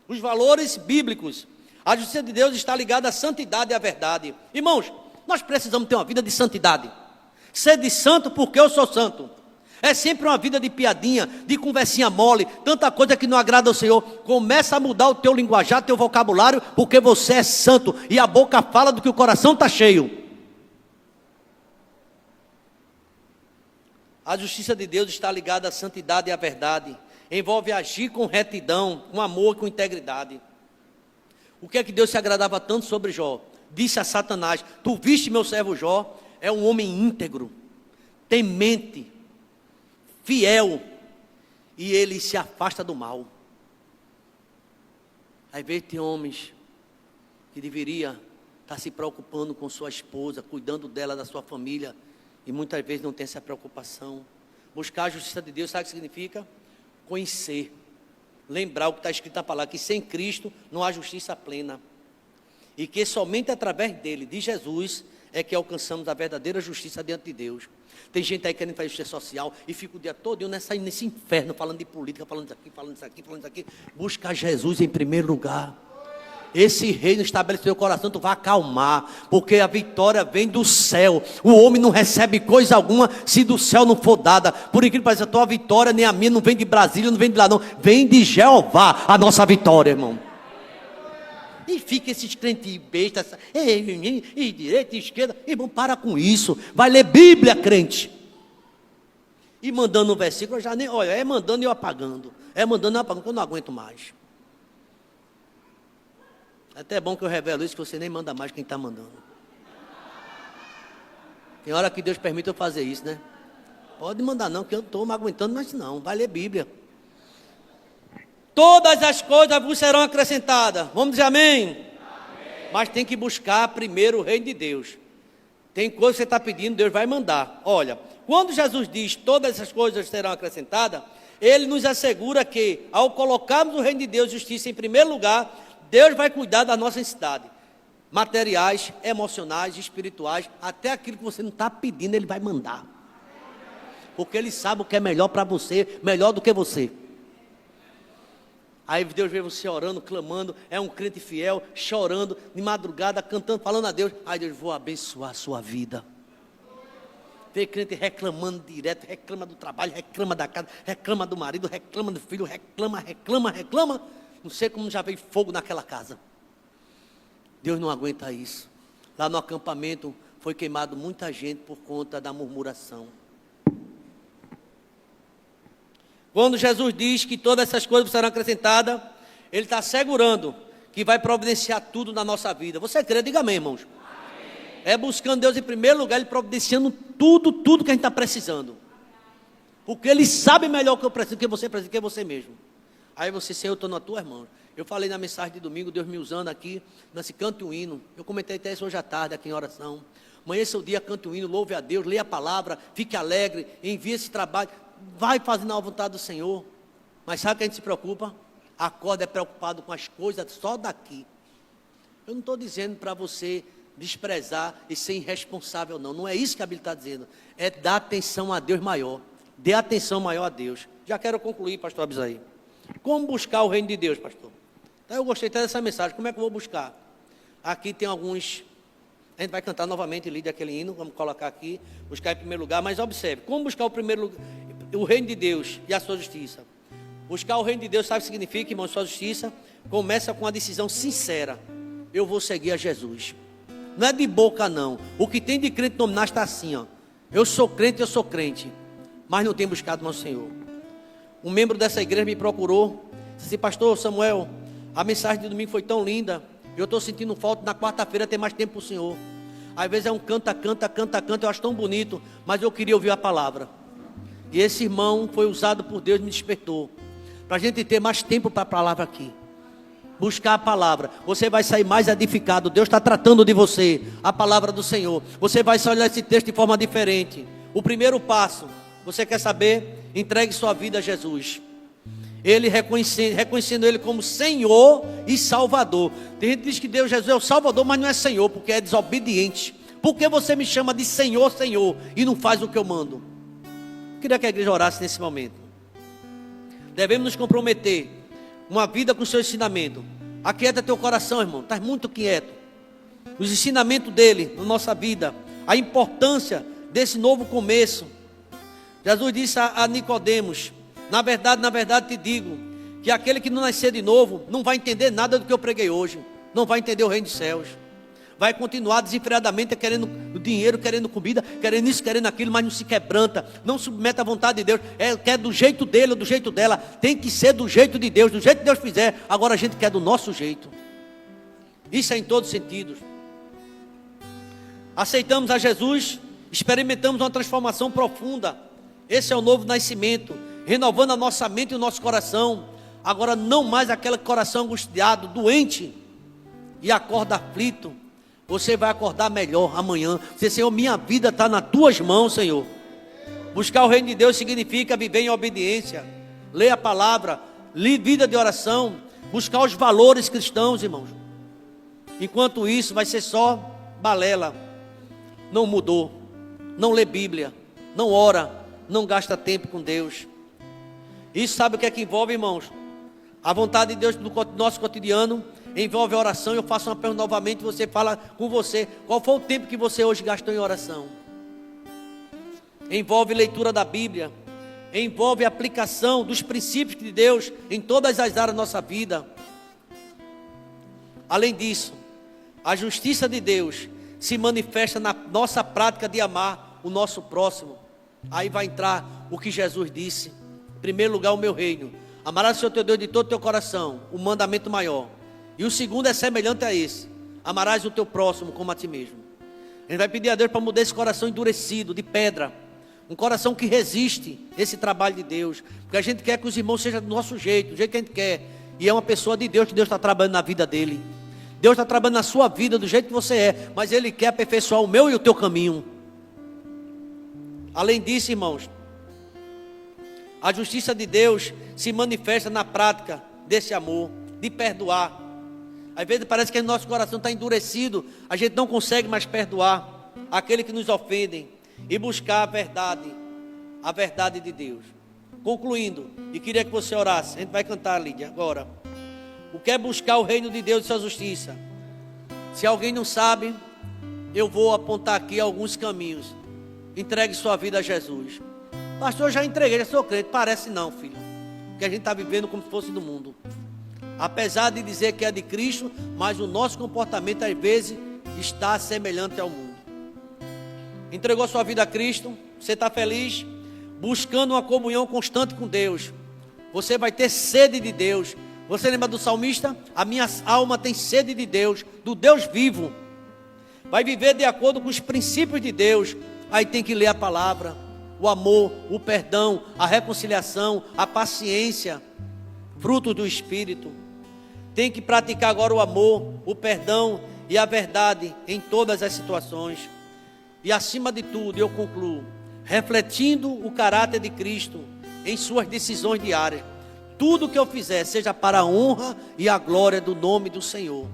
Os valores bíblicos. A justiça de Deus está ligada à santidade e à verdade. Irmãos, nós precisamos ter uma vida de santidade. Ser de santo porque eu sou santo. É sempre uma vida de piadinha, de conversinha mole, tanta coisa que não agrada ao Senhor. Começa a mudar o teu linguajar, teu vocabulário, porque você é santo e a boca fala do que o coração está cheio. A justiça de Deus está ligada à santidade e à verdade. envolve agir com retidão, com amor, com integridade. O que é que Deus se agradava tanto sobre Jó? Disse a Satanás: tu viste meu servo Jó? É um homem íntegro, temente, fiel, e ele se afasta do mal. Às vezes tem homens que deveria estar se preocupando com sua esposa, cuidando dela, da sua família, e muitas vezes não tem essa preocupação. Buscar a justiça de Deus, sabe o que significa? Conhecer, lembrar o que está escrito na palavra, que sem Cristo não há justiça plena, e que somente através dele, de Jesus, é que alcançamos a verdadeira justiça diante de Deus. Tem gente aí querendo fazer justiça social e fica o dia todo nesse inferno, falando de política, falando isso aqui, falando isso aqui, falando isso aqui. Busca Jesus em primeiro lugar. Esse reino estabeleceu o coração, tu vai acalmar, porque a vitória vem do céu. O homem não recebe coisa alguma se do céu não for dada. Por incrível que pareça, a tua vitória nem a minha não vem de Brasília, não vem de lá não, vem de Jeová a nossa vitória, irmão. E fica esses crentes bestas, e direita e esquerda, irmão, para com isso, vai ler Bíblia, crente. E mandando um versículo, eu já nem, olha, é mandando e eu apagando, que eu não aguento mais. É até bom que eu revelo isso, que você nem manda mais quem está mandando. Tem hora que Deus permite eu fazer isso, né? Pode mandar não, que eu não estou me aguentando mais não, vai ler Bíblia. Todas as coisas vos serão acrescentadas. Vamos dizer amém? Amém. Mas tem que buscar primeiro o reino de Deus. Tem coisa que você está pedindo, Deus vai mandar. Olha, quando Jesus diz todas essas coisas serão acrescentadas, Ele nos assegura que ao colocarmos o reino de Deus e justiça em primeiro lugar, Deus vai cuidar da nossa necessidade. Materiais, emocionais, espirituais, até aquilo que você não está pedindo, Ele vai mandar. Porque Ele sabe o que é melhor para você, melhor do que você. Aí Deus vê você orando, clamando, é um crente fiel, chorando, de madrugada, cantando, falando a Deus. Aí Deus, vou abençoar a sua vida. Vê crente reclamando direto, reclama do trabalho, reclama da casa, reclama do marido, reclama do filho, reclama. Não sei como já veio fogo naquela casa. Deus não aguenta isso. Lá no acampamento foi queimado muita gente por conta da murmuração. Quando Jesus diz que todas essas coisas serão acrescentadas, Ele está assegurando que vai providenciar tudo na nossa vida. Você crê? Diga amém, irmãos. Amém. É buscando Deus em primeiro lugar, Ele providenciando tudo que a gente está precisando. Porque Ele sabe melhor o que eu preciso, que você precisa, que você mesmo. Aí você, Senhor, eu estou na tua mão. Eu falei na mensagem de domingo, Deus me usando aqui, nesse cante um hino. Eu comentei até isso hoje à tarde, aqui em oração. Amanhã é seu dia, cante um hino, louve a Deus, leia a palavra, fique alegre, envie esse trabalho. Vai fazendo a vontade do Senhor. Mas sabe que a gente se preocupa? Acorda é preocupado com as coisas só daqui. Eu não estou dizendo para você desprezar e ser irresponsável, não. Não é isso que a Bíblia está dizendo. É dar atenção a Deus maior. Dê atenção maior a Deus. Já quero concluir, pastor Abisaí. Como buscar o reino de Deus, pastor? Então, eu gostei até dessa mensagem. Como é que eu vou buscar? Aqui tem alguns... A gente vai cantar novamente, Lídia, aquele hino. Vamos colocar aqui. Buscar em primeiro lugar. Mas observe. Como buscar o primeiro lugar? O reino de Deus e a sua justiça. Buscar o reino de Deus, sabe o que significa, irmão? Sua justiça começa com uma decisão sincera. Eu vou seguir a Jesus. Não é de boca não. O que tem de crente nominal está assim, ó. Eu sou crente, mas não tenho buscado meu Senhor. Um membro dessa igreja me procurou, disse: pastor Samuel, a mensagem de domingo foi tão linda, eu estou sentindo falta na quarta-feira ter mais tempo para o Senhor. Às vezes é um canta, eu acho tão bonito, mas eu queria ouvir a palavra. E esse irmão foi usado por Deus, me despertou, para a gente ter mais tempo para a palavra aqui. Buscar a palavra, você vai sair mais edificado. Deus está tratando de você, a palavra do Senhor. Você vai olhar esse texto de forma diferente. O primeiro passo, você quer saber? Entregue sua vida a Jesus. Ele reconhecendo Ele como Senhor e Salvador. Tem gente que diz que Deus, Jesus é o Salvador, mas não é Senhor, porque é desobediente. Por que você me chama de Senhor, Senhor, e não faz o que eu mando? Queria que a igreja orasse nesse momento. Devemos nos comprometer uma vida com o seu ensinamento. Aquieta teu coração, irmão. Estás muito quieto. Os ensinamentos dele na nossa vida, a importância desse novo começo. Jesus disse a Nicodemos: na verdade te digo, que aquele que não nascer de novo não vai entender nada do que eu preguei hoje. Não vai entender o reino dos céus. vai continuar desenfreadamente querendo dinheiro, querendo comida, querendo isso, querendo aquilo, mas não se quebranta, não submete à vontade de Deus, quer do jeito dele ou do jeito dela. Tem que ser do jeito de Deus, do jeito que Deus fizer. Agora a gente quer do nosso jeito. Isso é em todos os sentidos. Aceitamos a Jesus, experimentamos uma transformação profunda. Esse é o novo nascimento, renovando a nossa mente e o nosso coração. Agora não mais aquele coração angustiado, doente, e acorda aflito. Você vai acordar melhor amanhã. Você, Senhor, minha vida está nas tuas mãos, Senhor. Buscar o reino de Deus significa viver em obediência, ler a palavra, vida de oração, buscar os valores cristãos, irmãos. Enquanto isso vai ser só balela. Não mudou, não lê Bíblia, não ora, não gasta tempo com Deus. Isso sabe o que é que envolve, irmãos? A vontade de Deus no nosso cotidiano envolve oração. Eu faço uma pergunta novamente, você fala com você: qual foi o tempo que você hoje gastou em oração? Envolve leitura da Bíblia, envolve aplicação dos princípios de Deus em todas as áreas da nossa vida. Além disso, a justiça de Deus se manifesta na nossa prática de amar o nosso próximo. Aí vai entrar o que Jesus disse: em primeiro lugar, o meu reino. Amarás o Senhor teu Deus de todo o teu coração, o mandamento maior. E o segundo é semelhante a esse: amarás o teu próximo como a ti mesmo. A gente vai pedir a Deus para mudar esse coração endurecido, de pedra, um coração que resiste esse trabalho de Deus, porque a gente quer que os irmãos sejam do nosso jeito, do jeito que a gente quer, e é uma pessoa de Deus, que Deus está trabalhando na vida dele. Deus está trabalhando na sua vida do jeito que você é, mas Ele quer aperfeiçoar o meu e o teu caminho. Além disso, irmãos, a justiça de Deus se manifesta na prática desse amor, de perdoar. Às vezes parece que o nosso coração está endurecido, a gente não consegue mais perdoar aquele que nos ofendem e buscar a verdade de Deus. Concluindo, e queria que você orasse, a gente vai cantar, Lídia, agora. O que é buscar o reino de Deus e sua justiça? Se alguém não sabe, eu vou apontar aqui alguns caminhos. Entregue sua vida a Jesus. Pastor, já entreguei, já sou crente. Parece não, filho, que a gente está vivendo como se fosse do mundo. Apesar de dizer que é de Cristo, mas o nosso comportamento às vezes está semelhante ao mundo. Entregou sua vida a Cristo, você está feliz, buscando uma comunhão constante com Deus. Você vai ter sede de Deus. Você lembra do salmista? A minha alma tem sede de Deus, do Deus vivo. Vai viver de acordo com os princípios de Deus. Aí tem que ler a palavra, o amor, o perdão, a reconciliação, a paciência, fruto do Espírito. Tem que praticar agora o amor, o perdão e a verdade em todas as situações. E acima de tudo, eu concluo, refletindo o caráter de Cristo em suas decisões diárias. Tudo que eu fizer, seja para a honra e a glória do nome do Senhor.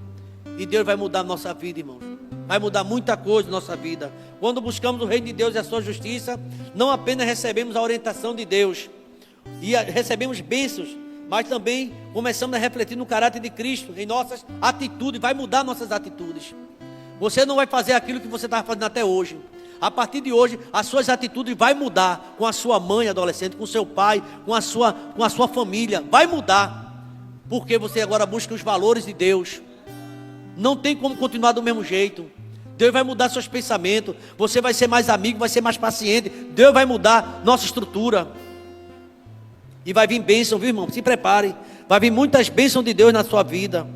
E Deus vai mudar a nossa vida, irmãos. Vai mudar muita coisa na nossa vida. Quando buscamos o reino de Deus e a sua justiça, não apenas recebemos a orientação de Deus e recebemos bênçãos, mas também começamos a refletir no caráter de Cristo em nossas atitudes. Vai mudar nossas atitudes. Você não vai fazer aquilo que você estava fazendo até hoje. A partir de hoje, as suas atitudes vão mudar com a sua mãe adolescente, com o seu pai, com a sua família. Vai mudar, porque você agora busca os valores de Deus. Não tem como continuar do mesmo jeito. Deus vai mudar seus pensamentos. Você vai ser mais amigo, vai ser mais paciente. Deus vai mudar nossa estrutura. E vai vir bênção, viu, irmão? Se prepare. Vai vir muitas bênçãos de Deus na sua vida.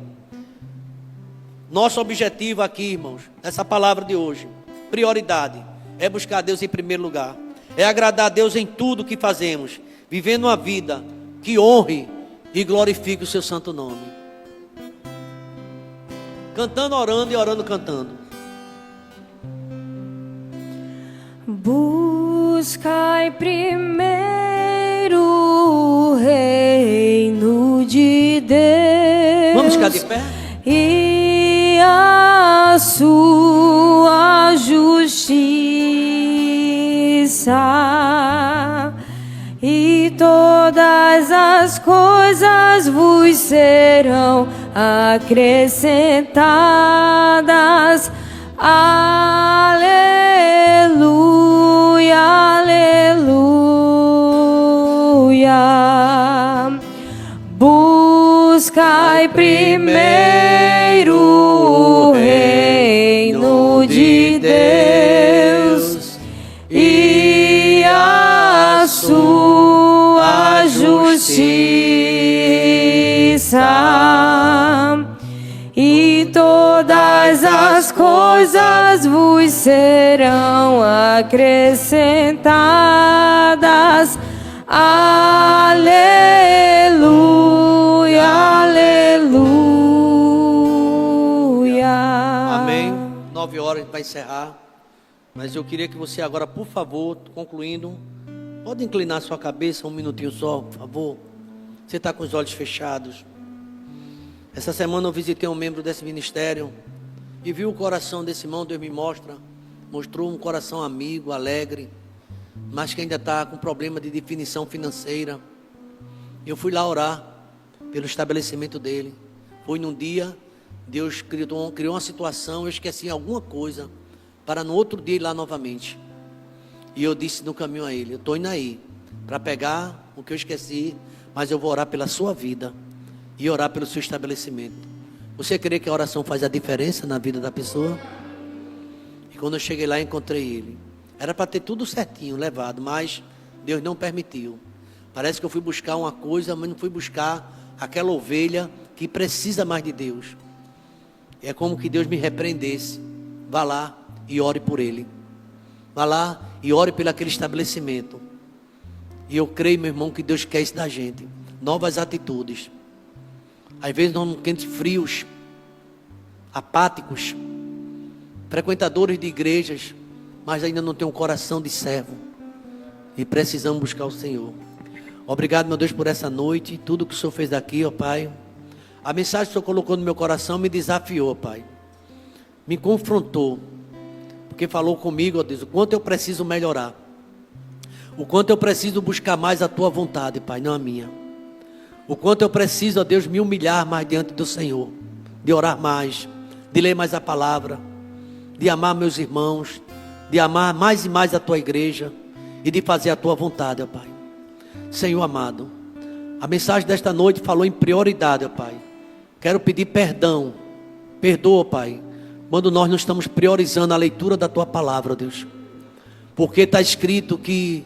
Nosso objetivo aqui, irmãos, nessa palavra de hoje, prioridade, é buscar Deus em primeiro lugar. É agradar a Deus em tudo que fazemos, vivendo uma vida que honre e glorifique o seu santo nome. Cantando, orando e orando, cantando. Buscai primeiro o reino de Deus. Vamos ficar de pé? E a sua justiça, e todas as coisas vos serão acrescentadas. Aleluia, aleluia. Buscai primeiro o reino de Deus e a sua justiça, e todas as coisas vos serão acrescentadas. Aleluia, aleluia. Amém. 9 horas para encerrar. Mas eu queria que você agora, por favor, concluindo, pode inclinar sua cabeça um minutinho só, por favor. Você está com os olhos fechados. Essa semana eu visitei um membro desse ministério e vi o coração desse irmão. Deus me mostrou um coração amigo, alegre, mas que ainda está com problema de definição financeira. Eu fui lá orar pelo estabelecimento dele. Foi num dia, Deus criou uma situação, eu esqueci alguma coisa, para no outro dia ir lá novamente. E eu disse no caminho a ele: eu estou indo aí, para pegar o que eu esqueci, mas eu vou orar pela sua vida e orar pelo seu estabelecimento. Você crê que a oração faz a diferença na vida da pessoa? E quando eu cheguei lá, encontrei ele. Era para ter tudo certinho, levado, mas Deus não permitiu. Parece que eu fui buscar uma coisa, mas não fui buscar aquela ovelha que precisa mais de Deus. É como que Deus me repreendesse: vá lá e ore por ele. Vá lá e ore pelo aquele estabelecimento. E eu creio, meu irmão, que Deus quer isso da gente. Novas atitudes. Às vezes nós ficamos frios, apáticos, frequentadores de igrejas, mas ainda não tem um coração de servo. E precisamos buscar o Senhor. Obrigado, meu Deus, por essa noite, tudo que o Senhor fez daqui, ó Pai. A mensagem que o Senhor colocou no meu coração me desafiou, Pai. Me confrontou. Porque falou comigo, ó Deus, o quanto eu preciso melhorar. O quanto eu preciso buscar mais a Tua vontade, Pai, não a minha. O quanto eu preciso, ó Deus, me humilhar mais diante do Senhor. De orar mais, de ler mais a palavra, de amar meus irmãos, de amar mais e mais a Tua igreja e de fazer a Tua vontade, ó Pai. Senhor amado, a mensagem desta noite falou em prioridade, ó Pai. Quero pedir perdão, perdoa, Pai, quando nós não estamos priorizando a leitura da Tua palavra, ó Deus. Porque está escrito que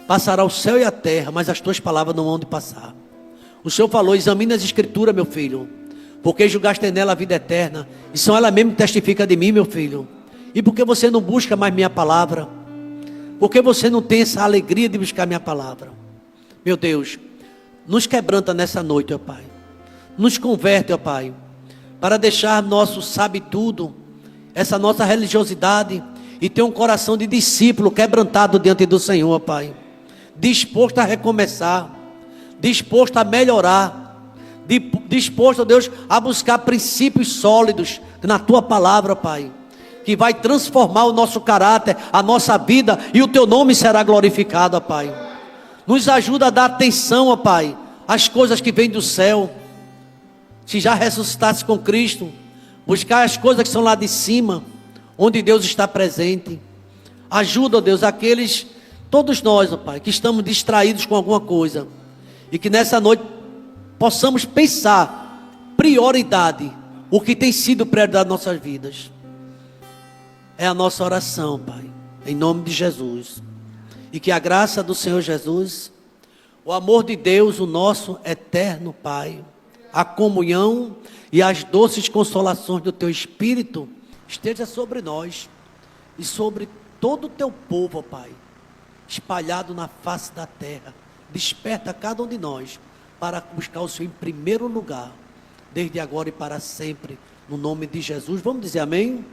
passará o céu e a terra, mas as Tuas palavras não vão de passar. O Senhor falou: examine as escrituras, meu filho, porque julgaste nela a vida eterna, e são ela mesmo que testifica de mim, meu filho. E por que você não busca mais minha palavra? Por que você não tem essa alegria de buscar minha palavra? Meu Deus, nos quebranta nessa noite, ó Pai. Nos converte, ó Pai, para deixar nosso sabe tudo, essa nossa religiosidade, e ter um coração de discípulo quebrantado diante do Senhor, ó Pai. Disposto a recomeçar, disposto a melhorar, disposto, ó Deus, a buscar princípios sólidos na Tua palavra, Pai, que vai transformar o nosso caráter, a nossa vida, e o Teu nome será glorificado, ó Pai. Nos ajuda a dar atenção, ó Pai, às coisas que vêm do céu. Se já ressuscitasse com Cristo, buscar as coisas que são lá de cima, onde Deus está presente. Ajuda, ó Deus, aqueles, todos nós, ó Pai, que estamos distraídos com alguma coisa, e que nessa noite possamos pensar prioridade, o que tem sido prioridade nas nossas vidas. É a nossa oração, Pai, em nome de Jesus. E que a graça do Senhor Jesus, o amor de Deus, o nosso eterno Pai, a comunhão e as doces consolações do Teu Espírito esteja sobre nós e sobre todo o Teu povo, ó Pai, espalhado na face da terra. Desperta cada um de nós para buscar o Senhor em primeiro lugar, desde agora e para sempre, no nome de Jesus. Vamos dizer amém?